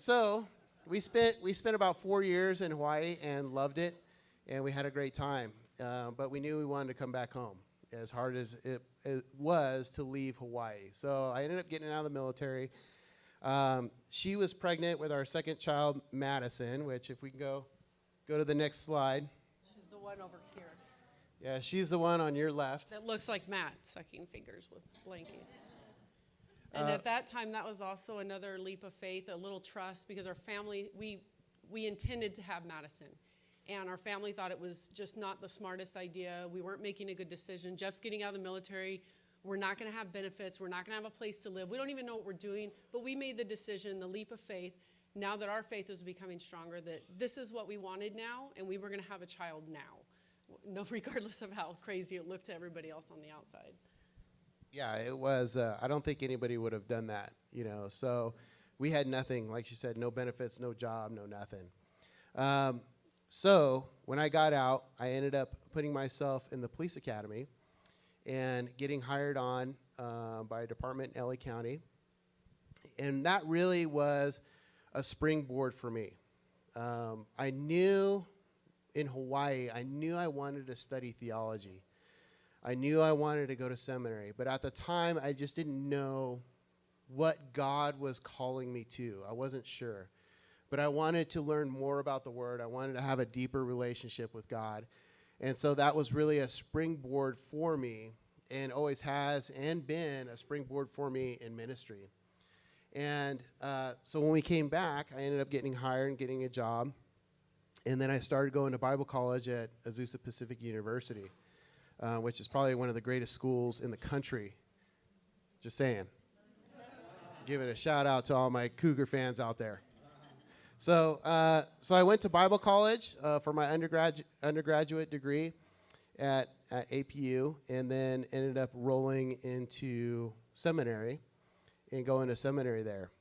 So we spent about 4 years in Hawaii and loved it, and we had a great time. But we knew we wanted to come back home, as hard as it was to leave Hawaii. So I ended up getting out of the military. She was pregnant with our second child, Madison, which if we can go to the next slide. She's the one over here. Yeah, she's the one on your left. That looks like Matt sucking fingers with blankies. And at that time, that was also another leap of faith, a little trust, because our family, we intended to have Madison. And our family thought it was just not the smartest idea. We weren't making a good decision. Jeff's getting out of the military. We're not going to have benefits. We're not going to have a place to live. We don't even know what we're doing. But we made the decision, the leap of faith, now that our faith was becoming stronger, that this is what we wanted now, and we were going to have a child now, no, regardless of how crazy it looked to everybody else on the outside. Yeah, it was, I don't think anybody would have done that, So we had nothing, like she said, no benefits, no job, no nothing. So when I got out, I ended up putting myself in the police academy and getting hired on by a department in LA County. And that really was a springboard for me. I knew in Hawaii, I knew I wanted to study theology. I knew I wanted to go to seminary, but at the time, I just didn't know what God was calling me to. I wasn't sure. But I wanted to learn more about the Word. I wanted to have a deeper relationship with God. And so that was really a springboard for me, and always has and been a springboard for me in ministry. And so when we came back, I ended up getting hired and getting a job. And then I started going to Bible college at Azusa Pacific University. Which is probably one of the greatest schools in the country. Just saying. Give it a shout out to all my Cougar fans out there. So I went to Bible college for my undergraduate degree at APU, and then ended up rolling into seminary and going to seminary there.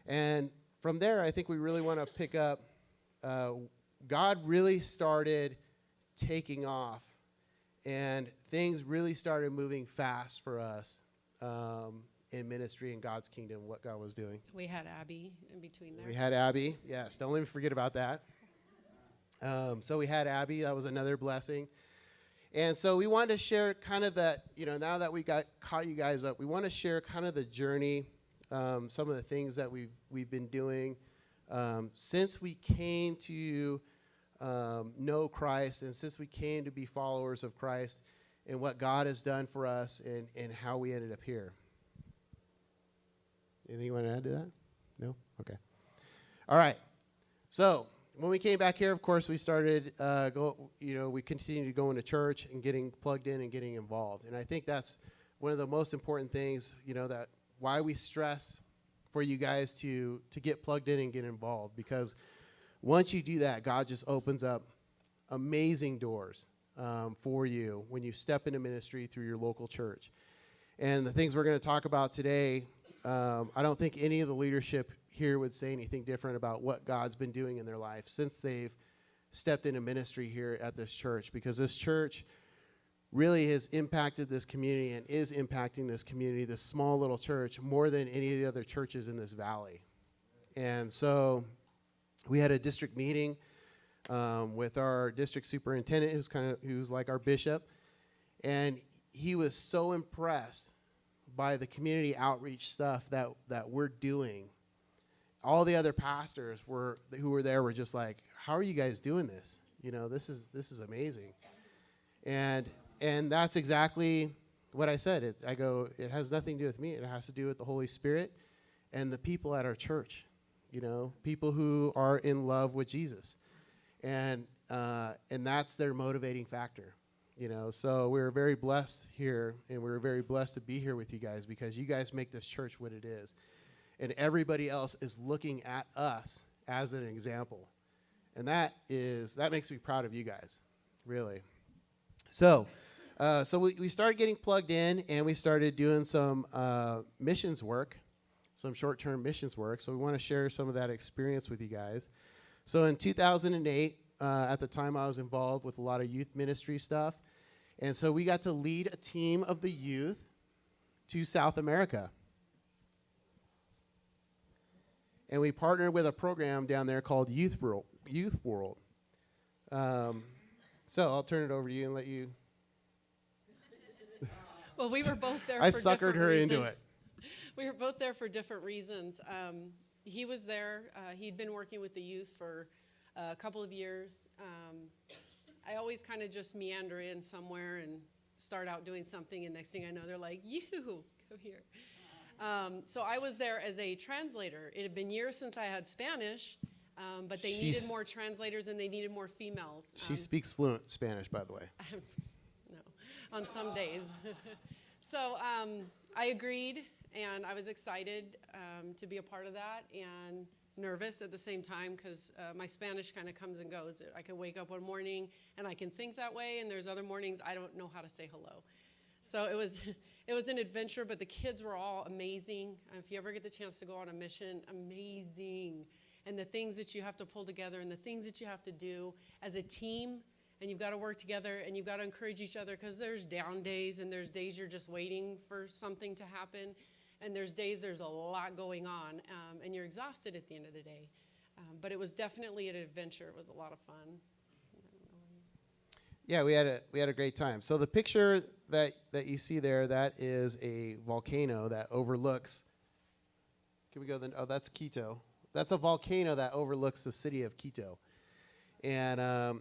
And from there, I think we really want to pick up, God really started taking off. And things really started moving fast for us in ministry and God's kingdom, what God was doing. We had Abby in between there. We had Abby. Yes, don't let me forget about that. So we had Abby. That was another blessing. And so we wanted to share kind of that, now that we caught you guys up, we want to share kind of the journey, some of the things that we've been doing since we came to know Christ, and since we came to be followers of Christ, and what God has done for us, and how we ended up here. Anything you want to add to that? No? Okay. All right. So when we came back here, of course, we started, we continued to go into church and getting plugged in and getting involved. And I think that's one of the most important things, that why we stress for you guys to get plugged in and get involved, because once you do that, God just opens up amazing doors for you when you step into ministry through your local church. And the things we're going to talk about today, I don't think any of the leadership here would say anything different about what God's been doing in their life since they've stepped into ministry here at this church, because this church really has impacted this community and is impacting this community, this small little church, more than any of the other churches in this valley. And so we had a district meeting with our district superintendent, who's like our bishop, and he was so impressed by the community outreach stuff that we're doing. All the other pastors who were there were just like, "How are you guys doing this? This is amazing." And that's exactly what I said. It has nothing to do with me. It has to do with the Holy Spirit and the people at our church. People who are in love with Jesus, and that's their motivating factor. So we're very blessed here, and we're very blessed to be here with you guys, because you guys make this church what it is, and everybody else is looking at us as an example, and that makes me proud of you guys, really. So we started getting plugged in, and we started doing some missions work. Some short-term missions work, so we want to share some of that experience with you guys. So in 2008, at the time I was involved with a lot of youth ministry stuff, and so we got to lead a team of the youth to South America. And we partnered with a program down there called Youth World. So I'll turn it over to you and let you. Well, we were both there. I for suckered different her reasons. into it. We were both there for different reasons. He was there. He'd been working with the youth for a couple of years. I always kind of just meander in somewhere and start out doing something, and next thing I know, they're like, "You, come here." So I was there as a translator. It had been years since I had Spanish, but they needed more translators and they needed more females. She speaks fluent Spanish, by the way. No, on some days. So I agreed, and I was excited to be a part of that, and nervous at the same time because my Spanish kind of comes and goes. I can wake up one morning and I can think that way, and there's other mornings I don't know how to say hello. So it was an adventure, but the kids were all amazing. If you ever get the chance to go on a mission, amazing. And the things that you have to pull together and the things that you have to do as a team, and you've got to work together and you've got to encourage each other because there's down days and there's days you're just waiting for something to happen. And there's days there's a lot going on, and you're exhausted at the end of the day. But it was definitely an adventure. It was a lot of fun. Yeah, we had a great time. So the picture that you see there, that is a volcano that overlooks. Can we go then? Oh, that's Quito. That's a volcano that overlooks the city of Quito, and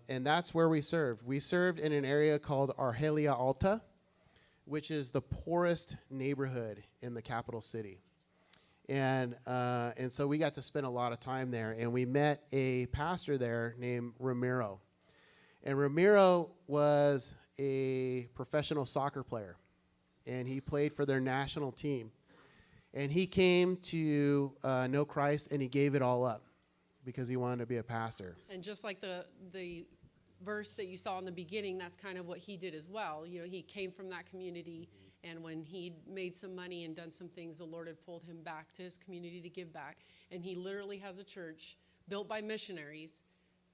that's where we served. We served in an area called Argelia Alta, which is the poorest neighborhood in the capital city, and so we got to spend a lot of time there, and we met a pastor there named Ramiro. And Ramiro was a professional soccer player, and he played for their national team. And he came to know Christ, and he gave it all up because he wanted to be a pastor. And just like the verse that you saw in the beginning, that's kind of what he did as well. You know, he came from that community, and when he made some money and done some things, the Lord had pulled him back to his community to give back. And he literally has a church built by missionaries.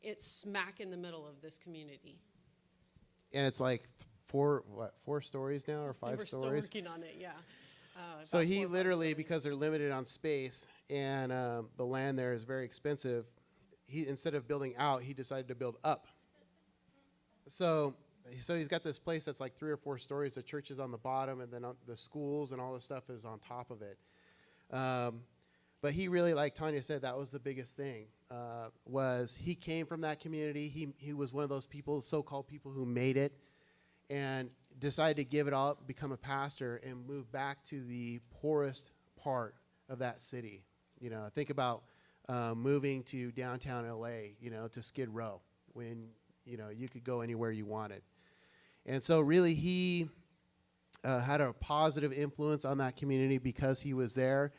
It's smack in the middle of this community. And it's like four stories now, or 5 We're stories? still working on it, yeah. So he literally, because they're limited on space and the land there is very expensive, he, instead of building out, he decided to build up. So he's got this place that's like 3 or 4 stories. The church is on the bottom, and then the schools and all this stuff is on top of it. But he really, like Tawnya said, that was the biggest thing, was he came from that community. He was one of those people, so-called people who made it, and decided to give it all up, become a pastor, and move back to the poorest part of that city. You know, think about moving to downtown LA, you know, to Skid Row, when, you know, you could go anywhere you wanted. And so really he had a positive influence on that community because he was there.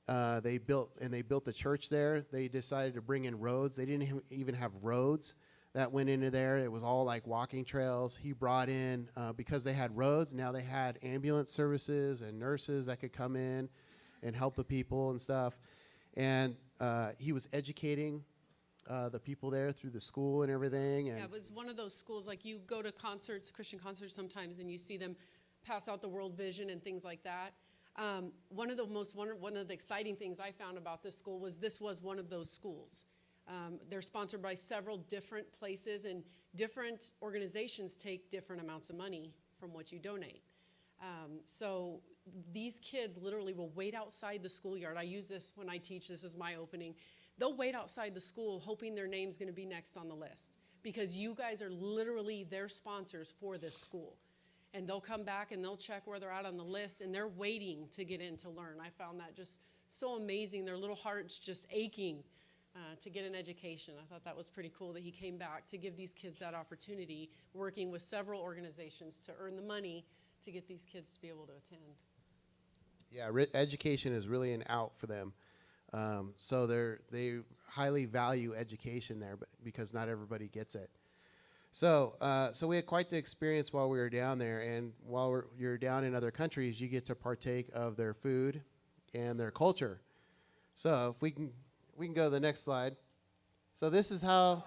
They built the church there. They decided to bring in roads. They didn't even have roads that went into there. It was all like walking trails. He brought in, because they had roads, now they had ambulance services and nurses that could come in and help the people and stuff. And he was educating the people there through the school and everything. And yeah, it was one of those schools, like you go to concerts, Christian concerts sometimes, and you see them pass out the world vision and things like that. One of the exciting things I found about this school was one of those schools. They're sponsored by several different places, and different organizations take different amounts of money from what you donate. So these kids literally will wait outside the schoolyard. I use this when I teach. This is my opening. They'll wait outside the school hoping their name's going to be next on the list because you guys are literally their sponsors for this school. And they'll come back and they'll check where they're at on the list, and they're waiting to get in to learn. I found that just so amazing. Their little hearts just aching to get an education. I thought that was pretty cool that he came back to give these kids that opportunity, working with several organizations to earn the money to get these kids to be able to attend. Yeah, education is really an out for them. So they highly value education there, but because not everybody gets it. So we had quite the experience while we were down there, and while you're down in other countries, you get to partake of their food and their culture. So if we can go to the next slide. So this is how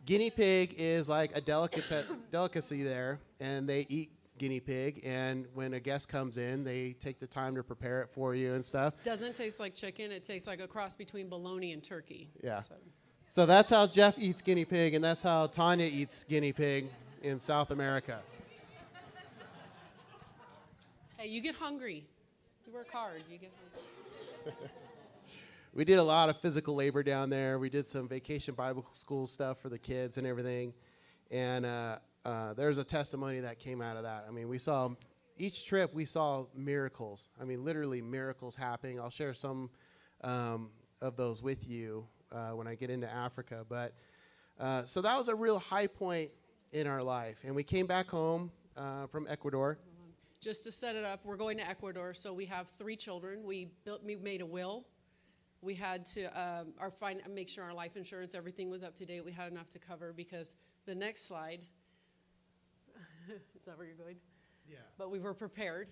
guinea pig is like a delicacy there, and they eat guinea pig, and when a guest comes in, they take the time to prepare it for you and stuff. Doesn't taste like chicken. It tastes like a cross between bologna and turkey. Yeah. So that's how Jeff eats guinea pig, and that's how Tawnya eats guinea pig in South America. Hey, you get hungry. You work hard. You get hungry. We did a lot of physical labor down there. We did some vacation Bible school stuff for the kids and everything. And there's a testimony that came out of that. I mean, each trip we saw miracles. I mean, literally miracles happening. I'll share some of those with you when I get into Africa. But so that was a real high point in our life. And we came back home from Ecuador. Just to set it up, we're going to Ecuador. So we have 3 children. We made a will. We had to make sure our life insurance, everything was up to date. We had enough to cover because the next slide, is that where you're going? Yeah. But we were prepared.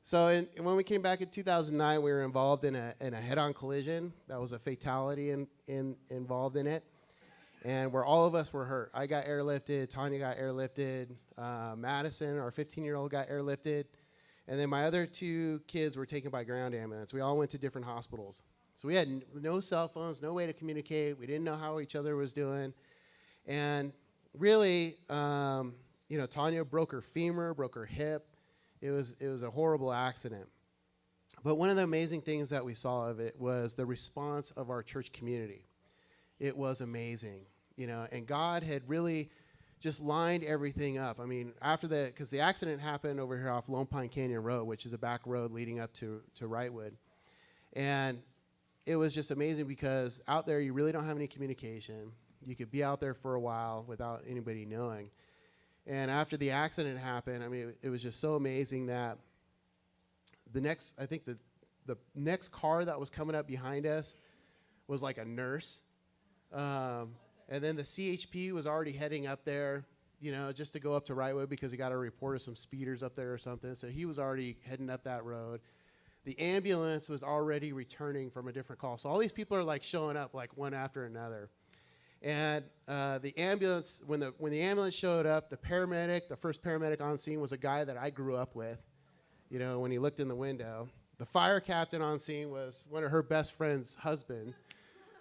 So when we came back in 2009, we were involved in a head-on collision. That was a fatality involved in it, and where all of us were hurt. I got airlifted. Tawnya got airlifted. Madison, our 15-year-old, got airlifted. And then my other 2 kids were taken by ground ambulance. We all went to different hospitals. So we had no cell phones, no way to communicate. We didn't know how each other was doing. And really, Tawnya broke her femur, broke her hip. It was a horrible accident. But one of the amazing things that we saw of it was the response of our church community. It was amazing, and God had really just lined everything up. I mean, because the accident happened over here off Lone Pine Canyon Road, which is a back road leading up to Wrightwood. And it was just amazing because out there you really don't have any communication. You could be out there for a while without anybody knowing. And after the accident happened, I mean, it was just so amazing that the next car that was coming up behind us was like a nurse. And then the CHP was already heading up there, just to go up to Wrightwood because he got a report of some speeders up there or something. So he was already heading up that road. The ambulance was already returning from a different call. So all these people are like showing up like one after another. And the ambulance, when the ambulance showed up, the first paramedic on scene was a guy that I grew up with, when he looked in the window. The fire captain on scene was one of her best friend's husband.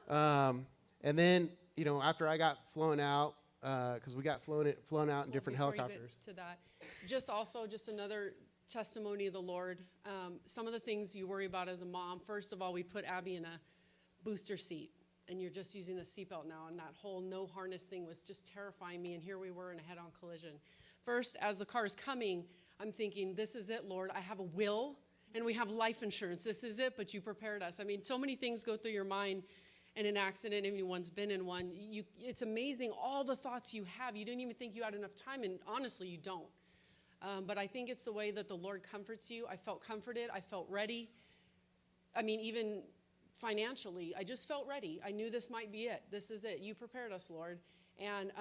And then, after I got flown out, because we got flown out in different helicopters. To that, just another testimony of the Lord. Some of the things you worry about as a mom. First of all, we put Abby in a booster seat, and you're just using the seatbelt now, and that whole no harness thing was just terrifying me, and here we were in a head-on collision. First, as the car is coming, I'm thinking, this is it, Lord. I have a will, and we have life insurance. This is it, but you prepared us. I mean, so many things go through your mind in an accident. If anyone's been in one, it's amazing all the thoughts you have. You didn't even think you had enough time, and honestly, you don't. But I think it's the way that the Lord comforts you. I felt comforted. I felt ready. I mean, even financially, I just felt ready. I knew this might be it. This is it. You prepared us, Lord. And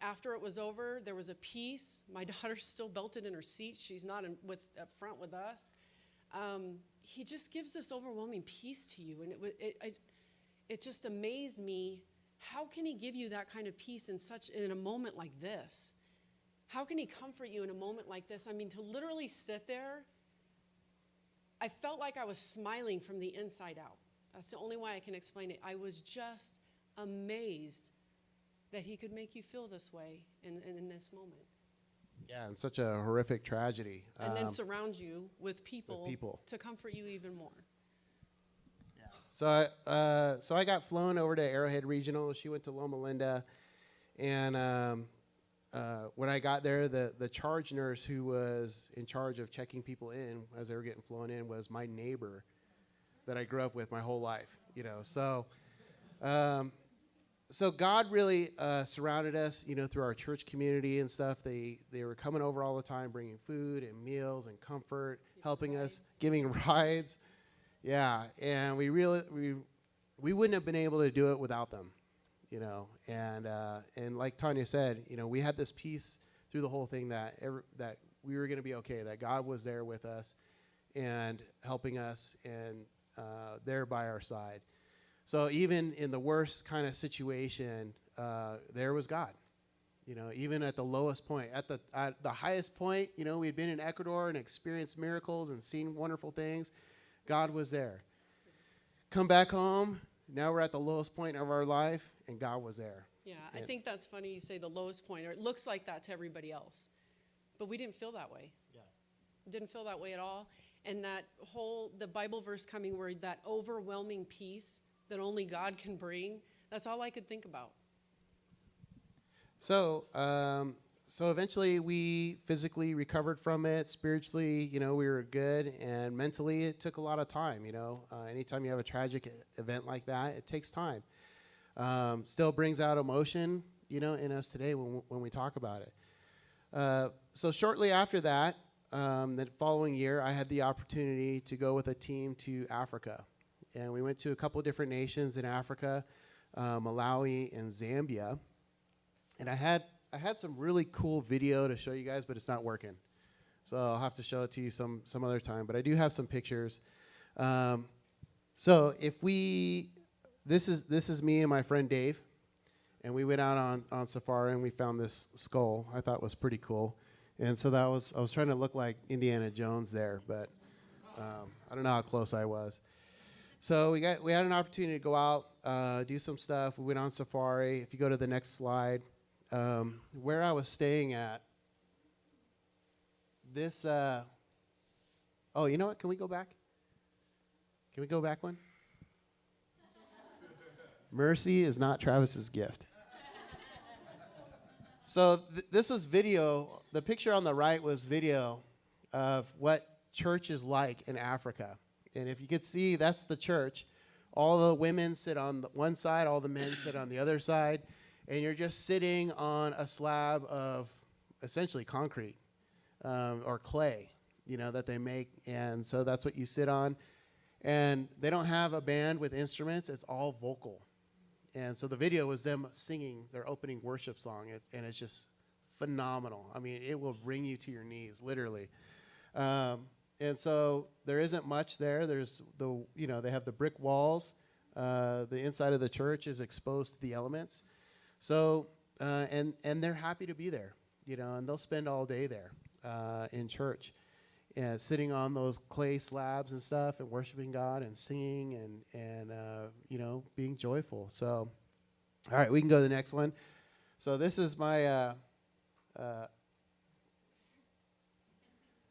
after it was over, there was a peace. My daughter's still belted in her seat. She's not up front with us. He just gives this overwhelming peace to you, and it just amazed me. How can he give you that kind of peace in a moment like this? How can he comfort you in a moment like this? I mean, to literally sit there, I felt like I was smiling from the inside out. That's the only way I can explain it. I was just amazed that he could make you feel this way in this moment. Yeah, and such a horrific tragedy. And then surround you with people to comfort you even more. So I got flown over to Arrowhead Regional. She went to Loma Linda. And when I got there, the charge nurse who was in charge of checking people in as they were getting flown in was my neighbor that I grew up with my whole life. So God really surrounded us, through our church community and stuff. They were coming over all the time, bringing food and meals and comfort, helping us, giving rides. Yeah, and we wouldn't have been able to do it without them, And like Tawnya said, we had this peace through the whole thing that we were going to be okay, that God was there with us and helping us and there by our side. So even in the worst kind of situation, there was God, even at the lowest point. At the highest point, we'd been in Ecuador and experienced miracles and seen wonderful things. God was there. Come back home, now we're at the lowest point of our life, and God was there. Yeah, I think that's funny you say the lowest point, or it looks like that to everybody else. But we didn't feel that way. Yeah. Didn't feel that way at all. And the Bible verse coming where that overwhelming peace that only God can bring, that's all I could think about. So eventually we physically recovered from it. Spiritually, we were good, and mentally it took a lot of time. Anytime you have a tragic event like that, it takes time. Still brings out emotion, in us today when we talk about it. So shortly after that, the following year, I had the opportunity to go with a team to Africa, and we went to a couple of different nations in Africa, Malawi and Zambia. And I had some really cool video to show you guys, but it's not working. So I'll have to show it to you some other time. But I do have some pictures. So this is me and my friend Dave, and we went out on safari and we found this skull. I thought was pretty cool, and so I was trying to look like Indiana Jones there, but I don't know how close I was. So we had an opportunity to go out, do some stuff. We went on safari. If you go to the next slide. Where I was staying at, this, oh, you know what? Can we go back? Can we go back one? Mercy is not Travis's gift. So this was video. The picture on the right was video of what church is like in Africa. And if you could see, that's the church. All the women sit on one side, all the men sit on the other side. And you're just sitting on a slab of essentially concrete or clay, that they make. And so that's what you sit on. And they don't have a band with instruments. It's all vocal. And so the video was them singing their opening worship song. And it's just phenomenal. I mean, it will bring you to your knees, literally. And so there isn't much there. There's they have the brick walls. The inside of the church is exposed to the elements. So, and they're happy to be there, and they'll spend all day there in church, and sitting on those clay slabs and stuff, and worshiping God and singing and being joyful. So, all right, we can go to the next one. So this is my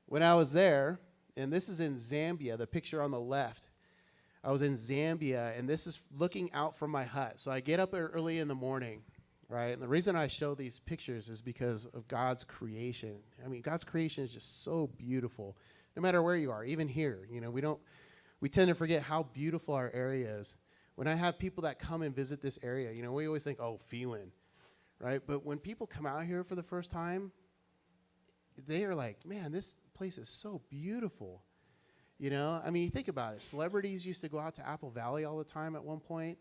when I was there, and this is in Zambia. The picture on the left. I was in Zambia, and this is looking out from my hut. So I get up early in the morning. Right? And the reason I show these pictures is because of God's creation. I mean, God's creation is just so beautiful. No matter where you are, even here, we tend to forget how beautiful our area is. When I have people that come and visit this area, we always think, oh, Phelan, right? But when people come out here for the first time, they are like, man, this place is so beautiful. I mean, you think about it. Celebrities used to go out to Apple Valley all the time at one point.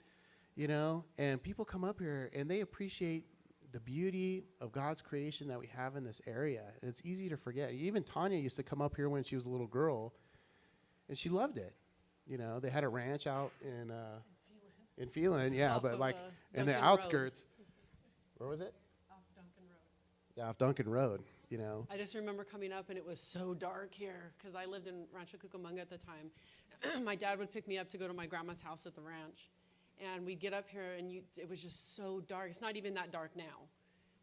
And people come up here and they appreciate the beauty of God's creation that we have in this area. And it's easy to forget. Even Tawnya used to come up here when she was a little girl, and she loved it. They had a ranch out in Phelan, yeah, but like in the outskirts. Where was it? Off Duncan Road. Yeah, off Duncan Road, I just remember coming up, and it was so dark here because I lived in Rancho Cucamonga at the time. My dad would pick me up to go to my grandma's house at the ranch. And we'd get up here, and it was just so dark. It's not even that dark now,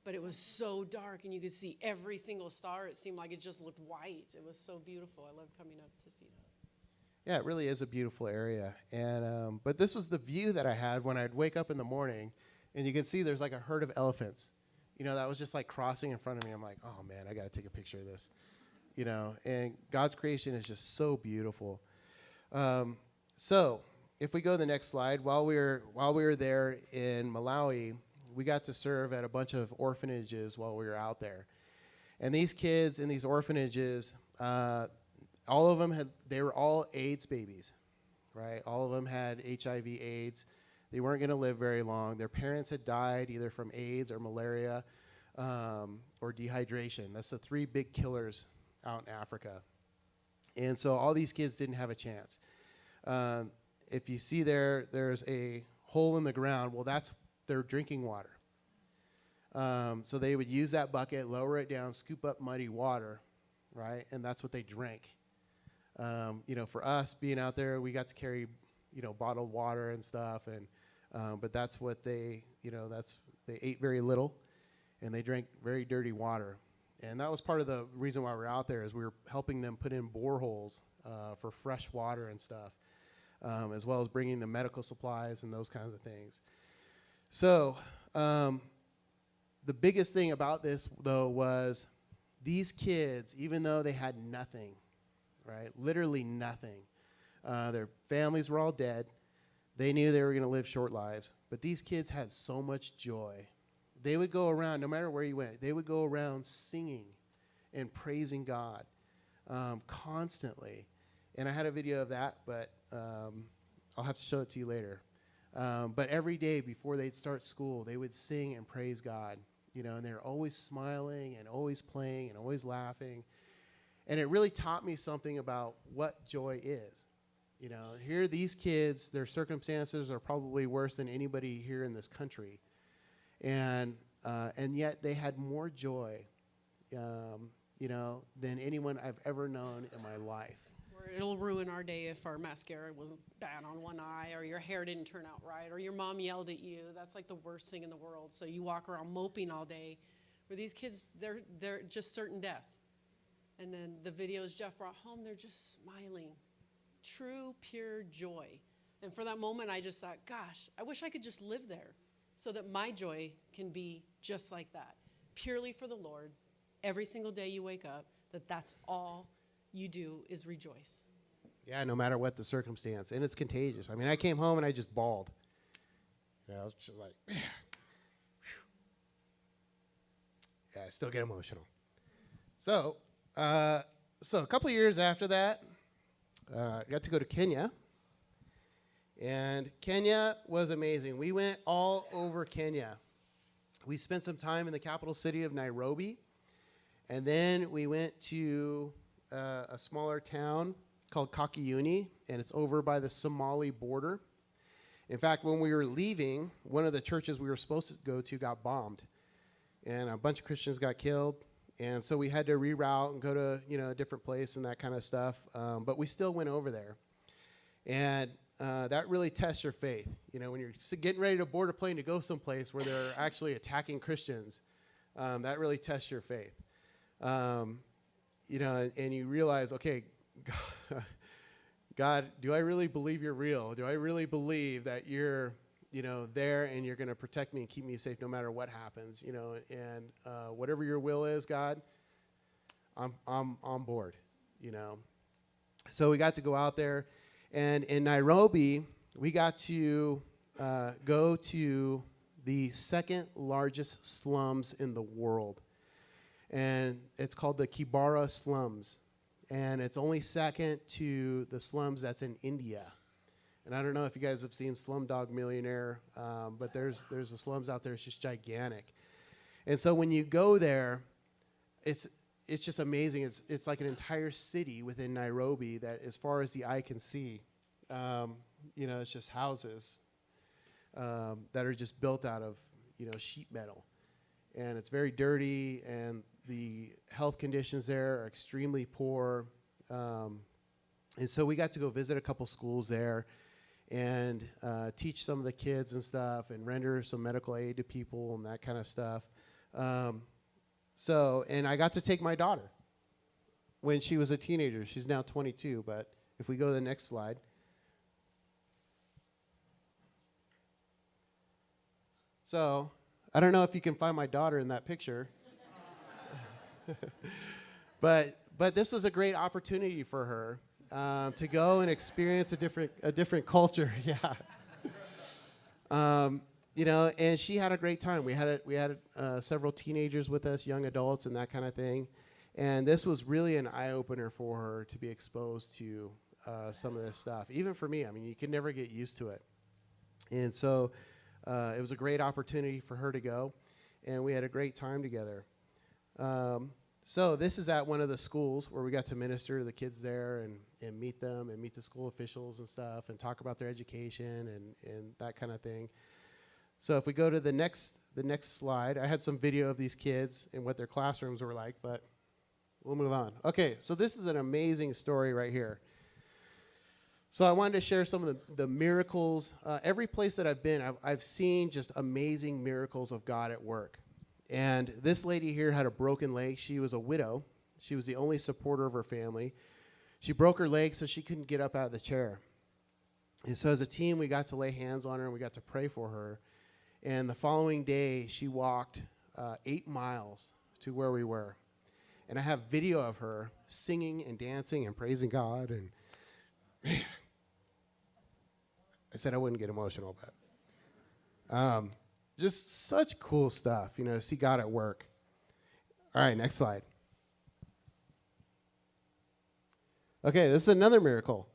but it was so dark, and you could see every single star. It seemed like it just looked white. It was so beautiful. I loved coming up to see that. Yeah, it really is a beautiful area. And but this was the view that I had when I'd wake up in the morning, and you can see there's like a herd of elephants. That was just like crossing in front of me. I'm like, oh, man, I got to take a picture of this. And God's creation is just so beautiful. So if we go to the next slide, while we were there in Malawi, we got to serve at a bunch of orphanages while we were out there. And these kids in these orphanages, all of them they were all AIDS babies, right? All of them had HIV/AIDS. They weren't going to live very long. Their parents had died either from AIDS or malaria or dehydration. That's the three big killers out in Africa. And so all these kids didn't have a chance. If you see there's a hole in the ground, well, that's their drinking water. So they would use that bucket, lower it down, scoop up muddy water, right? And that's what they drank. For us being out there, we got to carry, bottled water and stuff. But that's what they ate very little, and they drank very dirty water. And that was part of the reason why we're out there, is we were helping them put in boreholes for fresh water and stuff, as well as bringing the medical supplies and those kinds of things. So the biggest thing about this, though, was these kids, even though they had nothing, right, literally nothing, their families were all dead. They knew they were going to live short lives, but these kids had so much joy. They would go around, no matter where you went, they would go around singing and praising God constantly. And I had a video of that, but I'll have to show it to you later. But every day before they'd start school, they would sing and praise God, and they were always smiling and always playing and always laughing. And it really taught me something about what joy is. Here these kids, their circumstances are probably worse than anybody here in this country. And yet they had more joy, than anyone I've ever known in my life. It'll ruin our day if our mascara was bad on one eye, or your hair didn't turn out right, or your mom yelled at you. That's like the worst thing in the world. So you walk around moping all day. Where these kids, they're just certain death. And then the videos Jeff brought home, they're just smiling. True, pure joy. And for that moment, I just thought, gosh, I wish I could just live there so that my joy can be just like that. Purely for the Lord. Every single day you wake up, that's all you do is rejoice. Yeah, no matter what the circumstance. And it's contagious. I mean, I came home and I just bawled. I was just like, man. Yeah, I still get emotional. So a couple years after that, I got to go to Kenya. And Kenya was amazing. We went all over Kenya. We spent some time in the capital city of Nairobi. And then we went to a smaller town called Kakuyuni, and it's over by the Somali border. In fact, when we were leaving, one of the churches we were supposed to go to got bombed, and a bunch of Christians got killed. And so we had to reroute and go to a different place and that kind of stuff. But we still went over there, and that really tests your faith. When you're getting ready to board a plane to go someplace where they're actually attacking Christians, that really tests your faith. And you realize, okay, God, do I really believe you're real? Do I really believe that you're, there and you're going to protect me and keep me safe no matter what happens? And whatever your will is, God, I'm on board. So we got to go out there, and in Nairobi, we got to go to the second largest slums in the world. And it's called the Kibera slums. And it's only second to the slums that's in India. And I don't know if you guys have seen Slumdog Millionaire, but there's the slums out there. It's just gigantic. And so when you go there, it's just amazing. It's like an entire city within Nairobi that, as far as the eye can see, it's just houses that are just built out of sheet metal. And it's very dirty, and the health conditions there are extremely poor. And so we got to go visit a couple schools there and teach some of the kids and stuff and render some medical aid to people and that kind of stuff. And I got to take my daughter when she was a teenager. She's now 22, but if we go to the next slide. So I don't know if you can find my daughter in that picture. But this was a great opportunity for her to go and experience a different culture. Yeah. And she had a great time. We had several teenagers with us, young adults, and that kind of thing. And this was really an eye opener for her to be exposed to some of this stuff. Even for me, I mean, you can never get used to it. And so it was a great opportunity for her to go, and we had a great time together. So this is at one of the schools where we got to minister to the kids there and meet them and meet the school officials and stuff and talk about their education and that kind of thing. So if we go to the next slide, I had some video of these kids and what their classrooms were like, but we'll move on. Okay, so this is an amazing story right here. So I wanted to share some of the miracles. Every place that I've been, I've seen just amazing miracles of God at work. And this lady here had a broken leg. She was a widow. She was the only supporter of her family. She broke her leg so she couldn't get up out of the chair. And so as a team, we got to lay hands on her and we got to pray for her. And the following day, she walked 8 miles to where we were. And I have video of her singing and dancing and praising God. And man, I said I wouldn't get emotional, but just such cool stuff, to see God at work. All right, next slide. Okay, this is another miracle.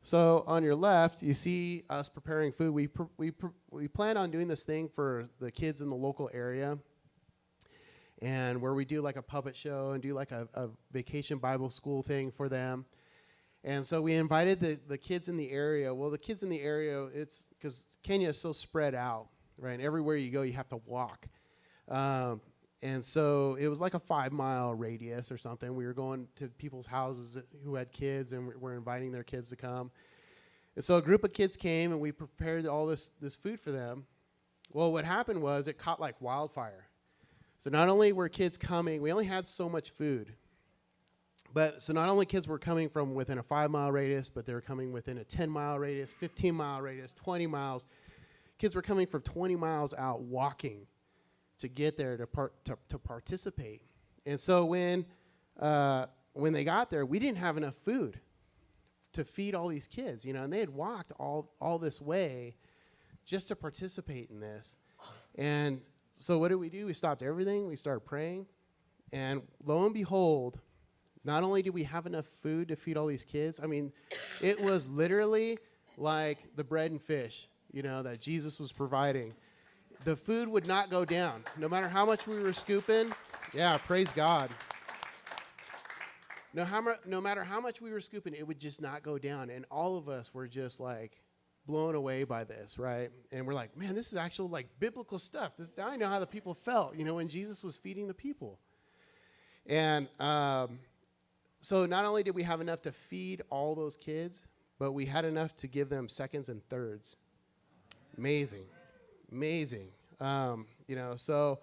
So on your left, you see us preparing food. We plan on doing this thing for the kids in the local area, and where we do like a puppet show and do like a vacation Bible school thing for them. And so we invited the kids in the area. Well, the kids in the area, it's because Kenya is so spread out, right? Everywhere you go, you have to walk. And so it was like a 5-mile radius or something. We were going to people's houses who had kids, and we're inviting their kids to come. And so a group of kids came, and we prepared all this food for them. Well, what happened was it caught like wildfire. So not only were kids coming, we only had so much food. But so not only kids were coming from within a 5-mile radius, but they were coming within a 10-mile radius, 15-mile radius, 20 miles. Kids were coming from 20 miles out walking to get there to participate. And so when they got there, we didn't have enough food to feed all these kids, and they had walked all this way just to participate in this. And so what did we do? We stopped everything. We started praying. And lo and behold, not only did we have enough food to feed all these kids, I mean, it was literally like the bread and fish, that Jesus was providing. The food would not go down. No matter how much we were scooping, yeah, praise God. No matter how much we were scooping, it would just not go down. And all of us were just like blown away by this, right? And we're like, man, this is actual like biblical stuff. Now I know how the people felt, when Jesus was feeding the people. And so not only did we have enough to feed all those kids, but we had enough to give them seconds and thirds. Amazing. So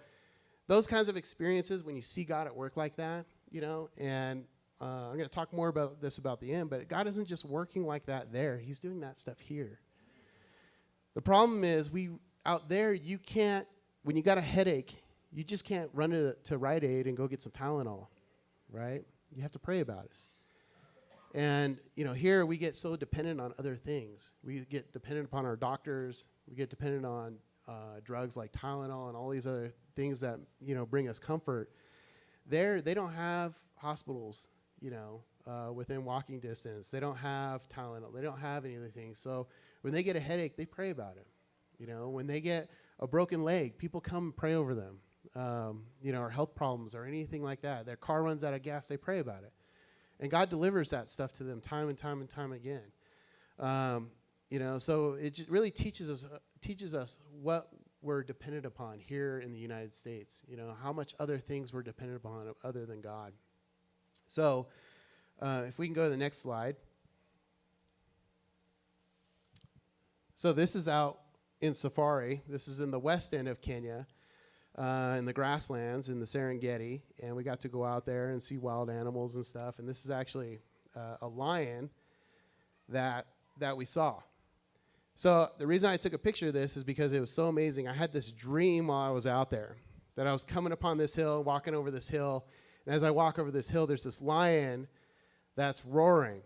those kinds of experiences when you see God at work like that, and I'm going to talk more about this about the end, but God isn't just working like that there. He's doing that stuff here. The problem is out there, you can't, when you got a headache, you just can't run to Rite Aid and go get some Tylenol, right? You have to pray about it. And, here we get so dependent on other things. We get dependent upon our doctors. We get dependent on drugs like Tylenol and all these other things that, bring us comfort. There, they don't have hospitals, within walking distance. They don't have Tylenol. They don't have any of the things. So when they get a headache, they pray about it. When they get a broken leg, people come and pray over them. Or health problems or anything like that. Their car runs out of gas, they pray about it. And God delivers that stuff to them time and time and time again. So it just really teaches us what we're dependent upon here in the United States. How much other things we're dependent upon other than God. So if we can go to the next slide. So this is out in safari. This is in the west end of Kenya. In the grasslands in the Serengeti, and we got to go out there and see wild animals and stuff. And this is actually a lion that we saw. So the reason I took a picture of this is because it was so amazing. I had this dream while I was out there that I was coming upon this hill, walking over this hill, and as I walk over this hill, there's this lion that's roaring.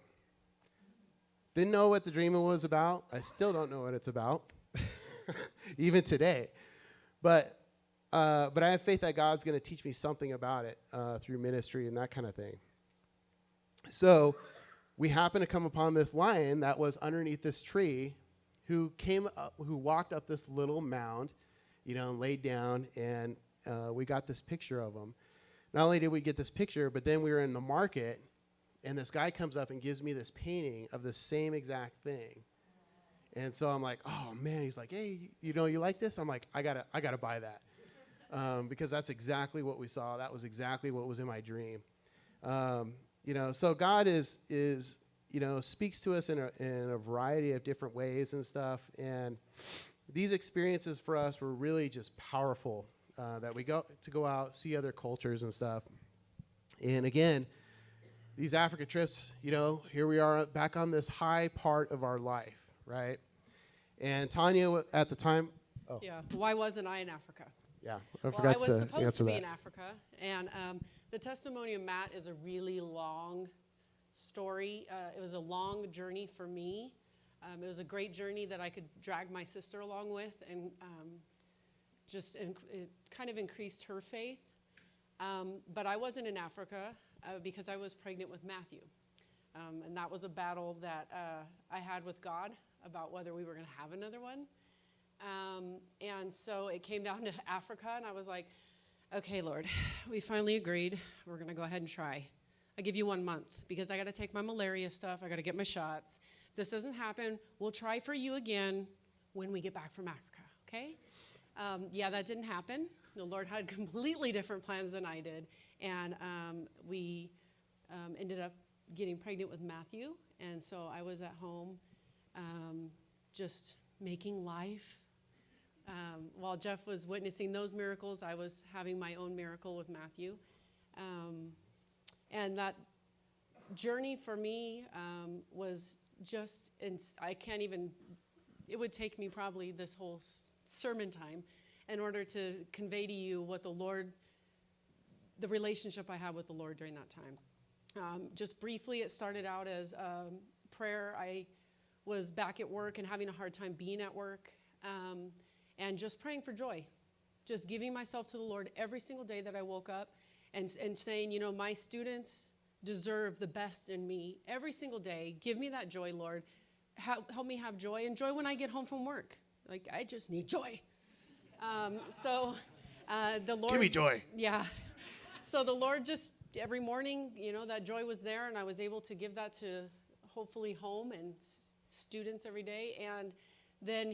Didn't know what the dream was about. I still don't know what it's about, even today. But I have faith that God's going to teach me something about it through ministry and that kind of thing. So we happened to come upon this lion that was underneath this tree who walked up this little mound, and laid down, and we got this picture of him. Not only did we get this picture, but then we were in the market, and this guy comes up and gives me this painting of the same exact thing. And so I'm like, oh man, he's like, hey, you like this? I'm like, I gotta buy that. Because that's exactly what we saw. That was exactly what was in my dream. So God is speaks to us in a variety of different ways and stuff. And these experiences for us were really just powerful, that we go out, see other cultures and stuff. And again, these Africa trips, here we are back on this high part of our life, right? And Tawnya at the time. Oh. Yeah. Why wasn't I in Africa? Yeah, I was supposed to be in Africa, and the testimony of Matt is a really long story. It was a long journey for me. It was a great journey that I could drag my sister along with, and it kind of increased her faith. But I wasn't in Africa because I was pregnant with Matthew, and that was a battle that I had with God about whether we were going to have another one. And so it came down to Africa, and I was like, okay, Lord, we finally agreed. We're going to go ahead and try. I give you 1 month because I got to take my malaria stuff. I got to get my shots. If this doesn't happen, we'll try for you again when we get back from Africa, okay? That didn't happen. The Lord had completely different plans than I did, and we ended up getting pregnant with Matthew, and so I was at home just making life. While Jeff was witnessing those miracles, I was having my own miracle with Matthew. And that journey for me was just, I can't even, it would take me probably this whole sermon time in order to convey to you what the relationship I had with the Lord during that time. Just briefly, it started out as prayer. I was back at work and having a hard time being at work. And just praying for joy, just giving myself to the Lord every single day that I woke up and saying, my students deserve the best in me every single day. Give me that joy, Lord. Help me have joy, and joy when I get home from work. Like, I just need joy. The Lord. Give me joy. Yeah. So the Lord just, every morning, that joy was there, and I was able to give that to hopefully home and students every day. And then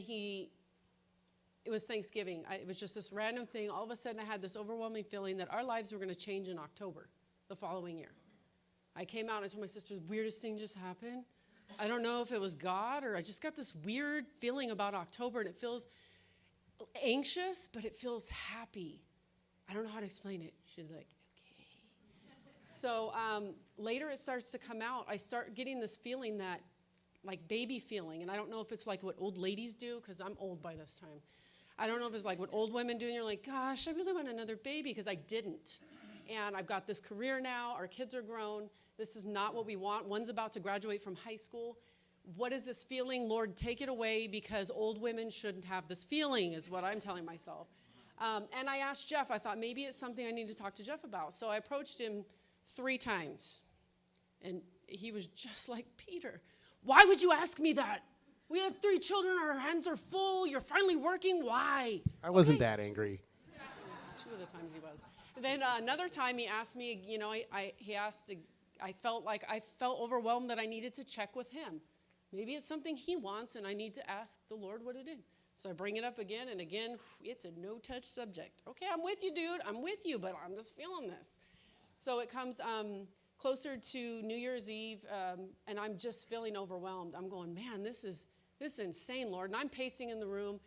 it was Thanksgiving. It was just this random thing. All of a sudden, I had this overwhelming feeling that our lives were going to change in October, the following year. I came out and I told my sister, the weirdest thing just happened. I don't know if it was God or I just got this weird feeling about October, and it feels anxious, but it feels happy. I don't know how to explain it. She's like, okay. So later it starts to come out. I start getting this feeling that, like baby feeling, and I don't know if it's like what old ladies do, because I'm old by this time. I don't know if it's like what old women do, and you're like, gosh, I really want another baby, because I didn't. And I've got this career now. Our kids are grown. This is not what we want. One's about to graduate from high school. What is this feeling? Lord, take it away, because old women shouldn't have this feeling, is what I'm telling myself. And I asked Jeff. I thought maybe it's something I need to talk to Jeff about. So I approached him 3 times, and he was just like, Peter, why would you ask me that? We have 3 children. Our hands are full. You're finally working. Why? I wasn't that angry. 2 of the times he was. And then another time he asked me, I felt overwhelmed that I needed to check with him. Maybe it's something he wants, and I need to ask the Lord what it is. So I bring it up again and again. It's a no-touch subject. Okay, I'm with you, dude. I'm with you, but I'm just feeling this. So it comes closer to New Year's Eve, and I'm just feeling overwhelmed. I'm going, man, this is insane, Lord. And I'm pacing in the room,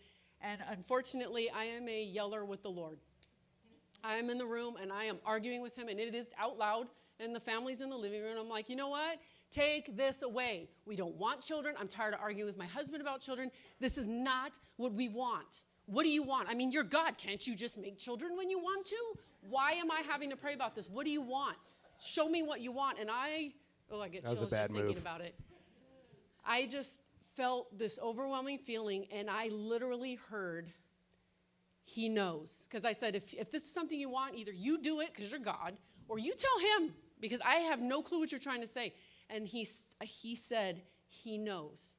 and unfortunately, I am a yeller with the Lord. I am in the room, and I am arguing with him, and it is out loud, and the family's in the living room. I'm like, you know what? Take this away. We don't want children. I'm tired of arguing with my husband about children. This is not what we want. What do you want? I mean, you're God. Can't you just make children when you want to? Why am I having to pray about this? What do you want? Show me what you want. And I get chills just thinking about it. I just felt this overwhelming feeling, and I literally heard, he knows. Because I said, if this is something you want, either you do it because you're God, or you tell him, because I have no clue what you're trying to say. And he said, he knows.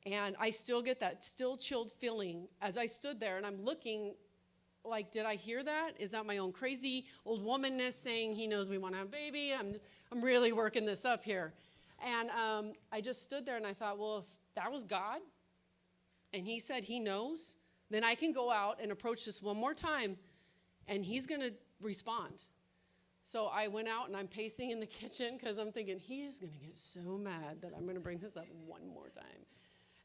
And I still get that still chilled feeling as I stood there, and I'm looking like, did I hear that? Is that my own crazy old womanness saying he knows we want to have a baby? I'm really working this up here. And I just stood there, and I thought, well, that was God, and he said he knows, then I can go out and approach this one more time, and he's going to respond. So I went out, and I'm pacing in the kitchen because I'm thinking, he is going to get so mad that I'm going to bring this up one more time.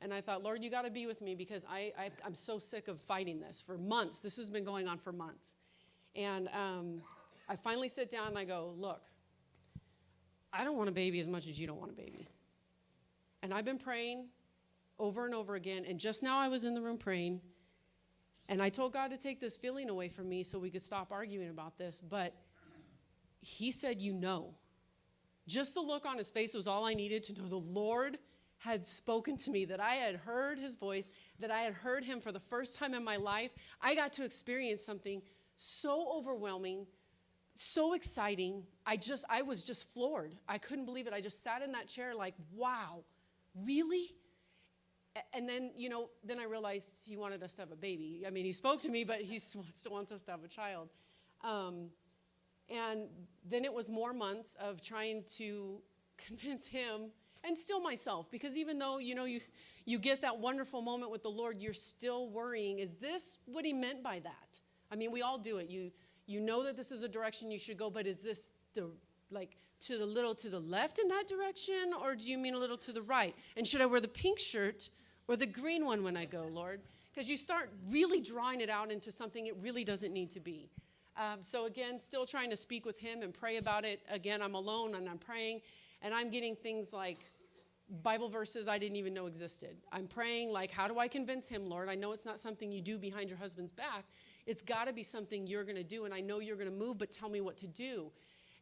And I thought, Lord, you got to be with me because I'm so sick of fighting this for months. This has been going on for months. And I finally sit down, and I go, look, I don't want a baby as much as you don't want a baby. And I've been praying over and over again. And just now I was in the room praying. And I told God to take this feeling away from me so we could stop arguing about this. But he said, you know. Just the look on his face was all I needed to know. The Lord had spoken to me, that I had heard his voice, that I had heard him for the first time in my life. I got to experience something so overwhelming, so exciting. I was just floored. I couldn't believe it. I just sat in that chair like, wow, really? And then, then I realized he wanted us to have a baby. I mean, he spoke to me, but he still wants us to have a child. And then it was more months of trying to convince him and still myself, because even though, you get that wonderful moment with the Lord, you're still worrying, is this what he meant by that? I mean, we all do it. You know that this is a direction you should go, but is this to the left in that direction, or do you mean a little to the right? And should I wear the pink shirt or the green one when I go, Lord? Because you start really drawing it out into something it really doesn't need to be. So again, still trying to speak with him and pray about it. Again, I'm alone and I'm praying, and I'm getting things like Bible verses I didn't even know existed. I'm praying like, how do I convince him, Lord? I know it's not something you do behind your husband's back. It's got to be something you're going to do, and I know you're going to move, but tell me what to do.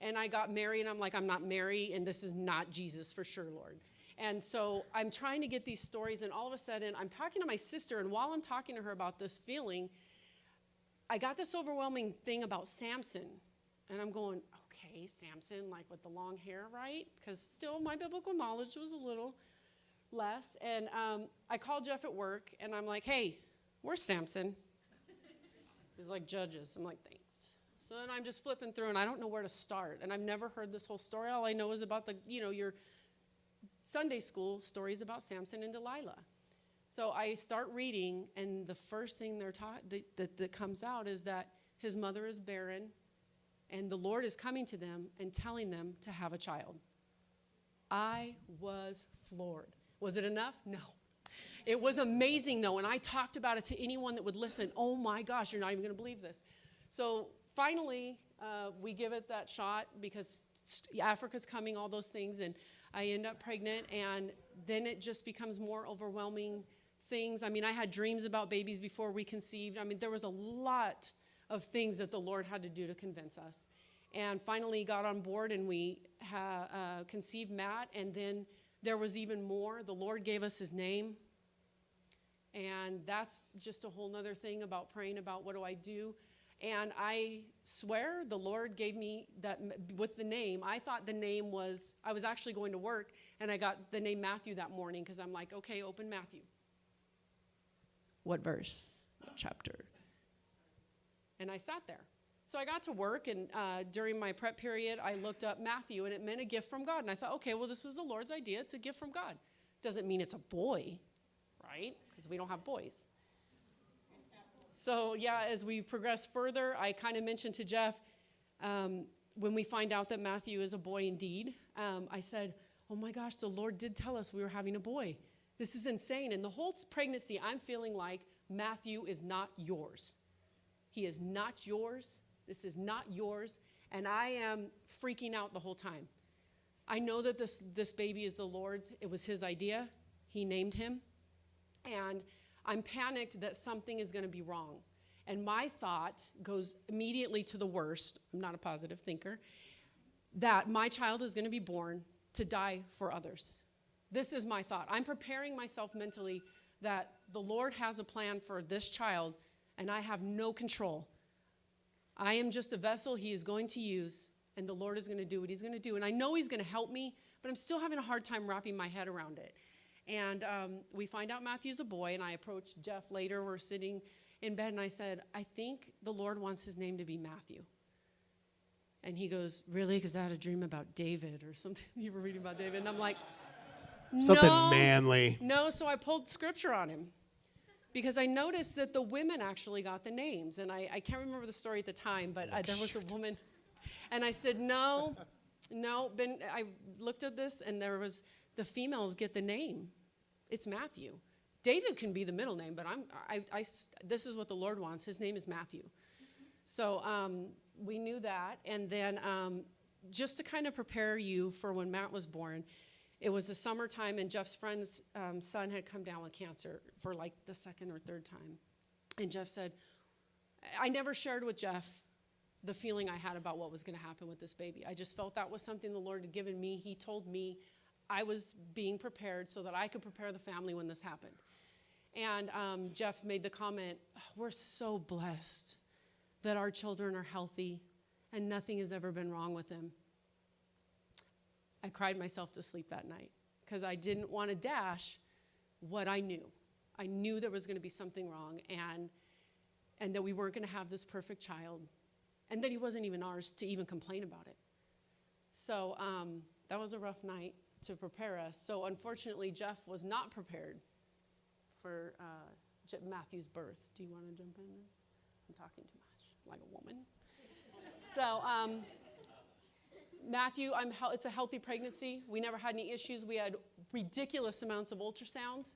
And I got Mary, and I'm like, I'm not Mary, and this is not Jesus for sure, Lord. And so I'm trying to get these stories, and all of a sudden, I'm talking to my sister, and while I'm talking to her about this feeling, I got this overwhelming thing about Samson. And I'm going, okay, Samson, like with the long hair, right? Because still my biblical knowledge was a little less. And I called Jeff at work, and I'm like, hey, where's Samson? He's like, Judges. I'm like, thanks. So then I'm just flipping through, and I don't know where to start. And I've never heard this whole story. All I know is about your Sunday school stories about Samson and Delilah. So I start reading, and the first thing they're taught that comes out is that his mother is barren, and the Lord is coming to them and telling them to have a child. I was floored. Was it enough? No. It was amazing, though, and I talked about it to anyone that would listen. Oh, my gosh, you're not even going to believe this. So finally, we give it that shot because Africa's coming, all those things, and I end up pregnant, and then it just becomes more overwhelming things. I mean, I had dreams about babies before we conceived. I mean, there was a lot of things that the Lord had to do to convince us. And finally got on board, and we conceived Matt, and then there was even more. The Lord gave us his name, and that's just a whole nother thing about praying about what do I do. And I swear the Lord gave me that with the name. I thought the name was, I was actually going to work, and I got the name Matthew that morning because I'm like, okay, open Matthew. What verse? What chapter? And I sat there. So I got to work, and during my prep period, I looked up Matthew, and it meant a gift from God. And I thought, okay, well, this was the Lord's idea. It's a gift from God. Doesn't mean it's a boy, right? Because we don't have boys. So, yeah, as we progress further, I kind of mentioned to Jeff, when we find out that Matthew is a boy indeed, I said, oh, my gosh, the Lord did tell us we were having a boy. This is insane. And the whole pregnancy, I'm feeling like Matthew is not yours. He is not yours. This is not yours. And I am freaking out the whole time. I know that this baby is the Lord's. It was his idea. He named him. And I'm panicked that something is going to be wrong. And my thought goes immediately to the worst. I'm not a positive thinker. That my child is going to be born to die for others. This is my thought. I'm preparing myself mentally that the Lord has a plan for this child, and I have no control. I am just a vessel he is going to use, and the Lord is going to do what he's going to do. And I know he's going to help me, but I'm still having a hard time wrapping my head around it. And we find out Matthew's a boy, and I approached Jeff later. We're sitting in bed, and I said, I think the Lord wants his name to be Matthew. And he goes, really? Because I had a dream about David or something. You were reading about David. And I'm like, Something No. manly. No, so I pulled scripture on him because I noticed that the women actually got the names. And I can't remember the story at the time, but there was a woman. And I said, no. I looked at this, and there was the females get the name. It's Matthew. David can be the middle name, but this is what the Lord wants. His name is Matthew. So we knew that. And then just to kind of prepare you for when Matt was born, it was the summertime, and Jeff's friend's son had come down with cancer for like the second or third time. And Jeff said, I never shared with Jeff the feeling I had about what was going to happen with this baby. I just felt that was something the Lord had given me. He told me I was being prepared so that I could prepare the family when this happened. And Jeff made the comment, we're so blessed that our children are healthy and nothing has ever been wrong with them. I cried myself to sleep that night because I didn't want to dash what I knew. I knew there was going to be something wrong and that we weren't going to have this perfect child and that he wasn't even ours to even complain about it. So that was a rough night to prepare us. So unfortunately, Jeff was not prepared for Matthew's birth. Do you want to jump in? I'm talking too much, like a woman. So Matthew, it's a healthy pregnancy. We never had any issues. We had ridiculous amounts of ultrasounds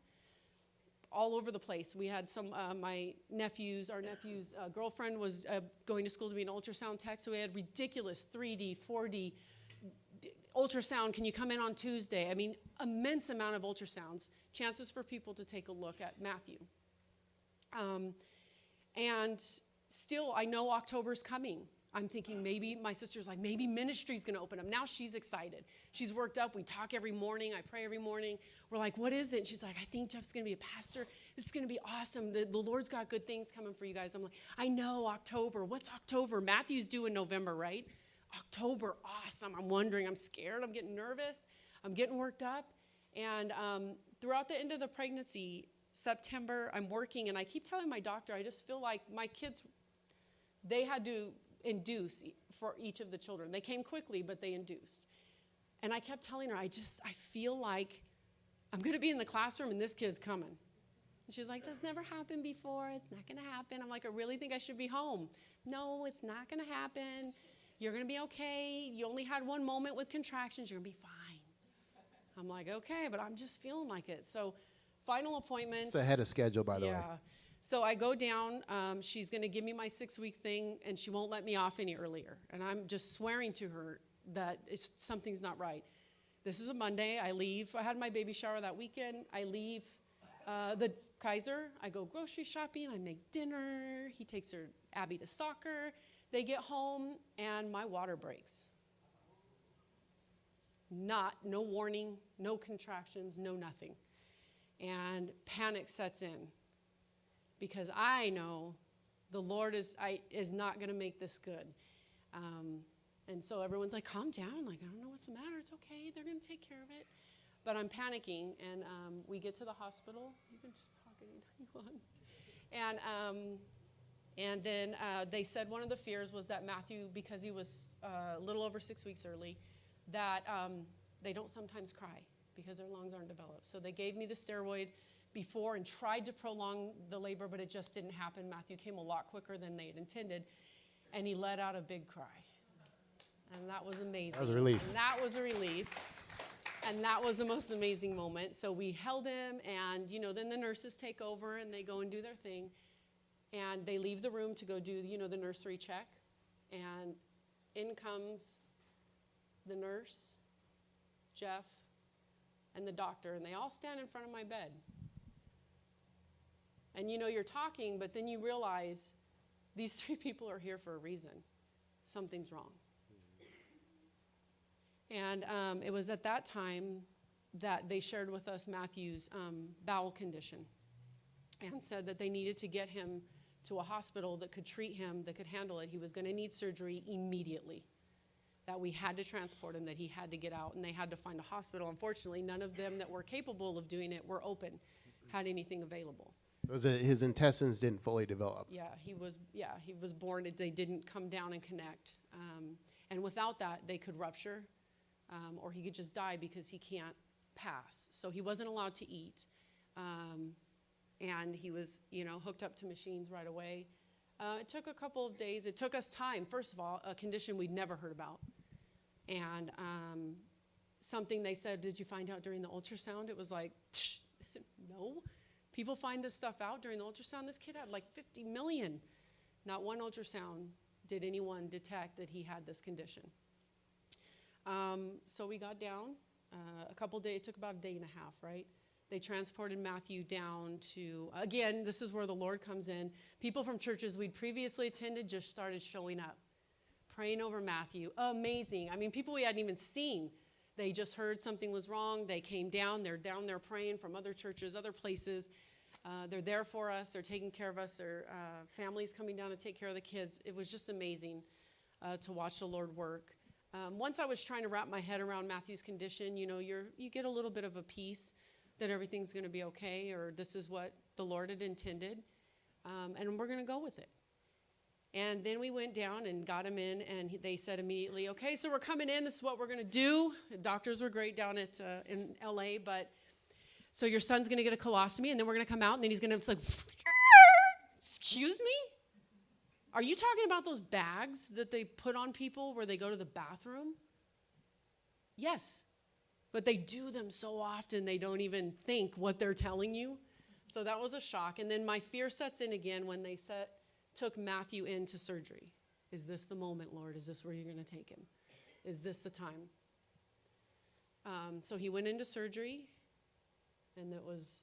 all over the place. We had some, our nephew's girlfriend was going to school to be an ultrasound tech, so we had ridiculous 3D, 4D ultrasound. Can you come in on Tuesday? I mean, immense amount of ultrasounds, chances for people to take a look at Matthew. And still, I know October's coming. I'm thinking maybe, my sister's like, maybe ministry's going to open up. Now she's excited. She's worked up. We talk every morning. I pray every morning. We're like, what is it? And she's like, I think Jeff's going to be a pastor. This is going to be awesome. The Lord's got good things coming for you guys. I'm like, I know, October. What's October? Matthew's due in November, right? October, awesome. I'm wondering. I'm scared. I'm getting nervous. I'm getting worked up. And throughout the end of the pregnancy, September, I'm working, and I keep telling my doctor, I just feel like my kids, they had to induce for each of the children. They came quickly, but they induced. And I kept telling her, I feel like I'm going to be in the classroom and this kid's coming. And she's like, that's never happened before. It's not going to happen. I'm like, I really think I should be home. No, it's not going to happen. You're going to be okay. You only had one moment with contractions. You're going to be fine. I'm like, okay, but I'm just feeling like it. So final appointment. It's ahead of schedule, by the way. Yeah. So I go down, she's going to give me my 6-week thing, and she won't let me off any earlier. And I'm just swearing to her that something's not right. This is a Monday. I leave. I had my baby shower that weekend. I leave the Kaiser. I go grocery shopping. I make dinner. He takes Abby to soccer. They get home, and my water breaks. No warning, no contractions, no nothing. And panic sets in. Because I know the Lord is not going to make this good. And so everyone's like, calm down. Like, I don't know what's the matter. It's okay. They're going to take care of it. But I'm panicking. And we get to the hospital. You can just talk anytime you want. And then they said one of the fears was that Matthew, because he was a little over 6 weeks early, that they don't sometimes cry because their lungs aren't developed. So they gave me the steroid before and tried to prolong the labor, but it just didn't happen. Matthew came a lot quicker than they had intended, and he let out a big cry. And that was amazing. That was a relief. And that was a relief. And that was the most amazing moment. So we held him, and, then the nurses take over, and they go and do their thing. And they leave the room to go do, the nursery check. And in comes the nurse, Jeff, and the doctor, and they all stand in front of my bed. And you're talking, but then you realize these 3 people are here for a reason. Something's wrong. And it was at that time that they shared with us Matthew's bowel condition and said that they needed to get him to a hospital that could treat him, that could handle it. He was going to need surgery immediately, that we had to transport him, that he had to get out, and they had to find a hospital. Unfortunately, none of them that were capable of doing it were open, had anything available. His intestines didn't fully develop. Yeah, he was born. They didn't come down and connect. And without that, they could rupture, or he could just die because he can't pass. So he wasn't allowed to eat. And he was, hooked up to machines right away. It took a couple of days. It took us time. First of all, a condition we'd never heard about. And something they said, did you find out during the ultrasound? It was like, no. People find this stuff out during the ultrasound. This kid had like 50 million. Not one ultrasound did anyone detect that he had this condition. So we got down. A couple days, it took about a day and a half, right? They transported Matthew down to, again, this is where the Lord comes in. People from churches we'd previously attended just started showing up, praying over Matthew. Amazing. I mean, people we hadn't even seen. They just heard something was wrong. They came down. They're down there praying from other churches, other places. They're there for us. They're taking care of us. Their families coming down to take care of the kids. It was just amazing to watch the Lord work. Once I was trying to wrap my head around Matthew's condition, you get a little bit of a peace that everything's going to be okay, or this is what the Lord had intended, and we're going to go with it. And then we went down and got him in, and they said immediately, okay, so we're coming in. This is what we're going to do. The doctors were great down at in L.A., but so your son's going to get a colostomy, and then we're going to come out, and then he's going to, it's like, excuse me? Are you talking about those bags that they put on people where they go to the bathroom? Yes. But they do them so often they don't even think what they're telling you. So that was a shock. And then my fear sets in again when they took Matthew into surgery. Is this the moment, Lord? Is this where you're going to take him? Is this the time? So he went into surgery, and it was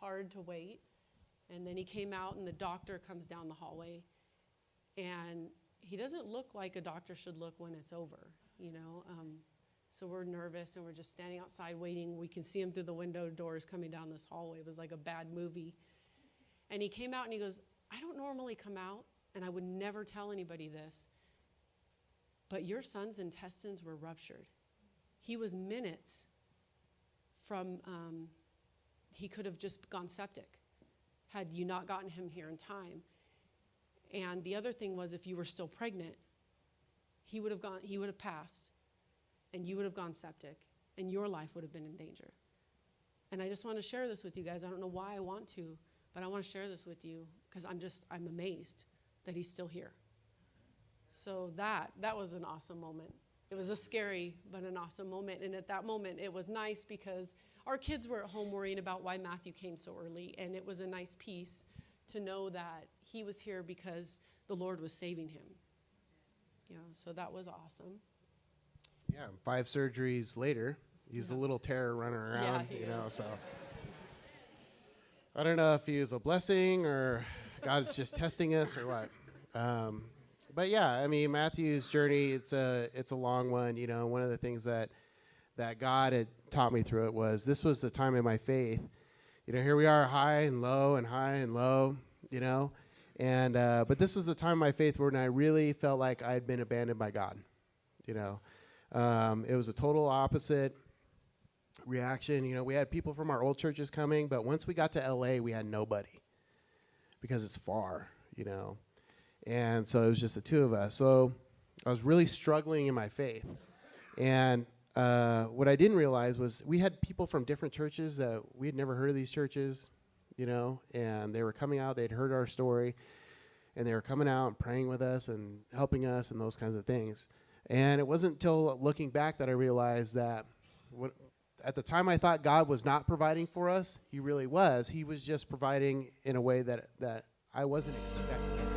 hard to wait. And then he came out, and the doctor comes down the hallway. And he doesn't look like a doctor should look when it's over, So we're nervous, and we're just standing outside waiting. We can see him through the window doors coming down this hallway. It was like a bad movie. And he came out, and he goes, I don't normally come out, and I would never tell anybody this, but your son's intestines were ruptured. He was minutes from, he could have just gone septic had you not gotten him here in time. And the other thing was, if you were still pregnant, he would have passed. And you would have gone septic, and your life would have been in danger. And I just want to share this with you guys. I don't know why I want to, but I want to share this with you because I'm amazed that he's still here. So that was an awesome moment. It was a scary but an awesome moment. And at that moment, it was nice because our kids were at home worrying about why Matthew came so early, and it was a nice piece to know that he was here because the Lord was saving him. So that was awesome. Yeah, 5 surgeries later, he's a little terror running around, so. I don't know if he was a blessing or God's just testing us or what. But yeah, I mean, Matthew's journey, it's a long one. One of the things that God had taught me through it was this was the time in my faith. Here we are high and low and high and low, and but this was the time in my faith when I really felt like I had been abandoned by God, It was a total opposite reaction. We had people from our old churches coming, but once we got to LA, we had nobody because it's far, And so it was just the two of us. So I was really struggling in my faith. And what I didn't realize was we had people from different churches that we had never heard of these churches, and they were coming out. They'd heard our story, and they were coming out and praying with us and helping us and those kinds of things. And it wasn't until looking back that I realized that at the time I thought God was not providing for us, he really was. He was just providing in a way that I wasn't expecting.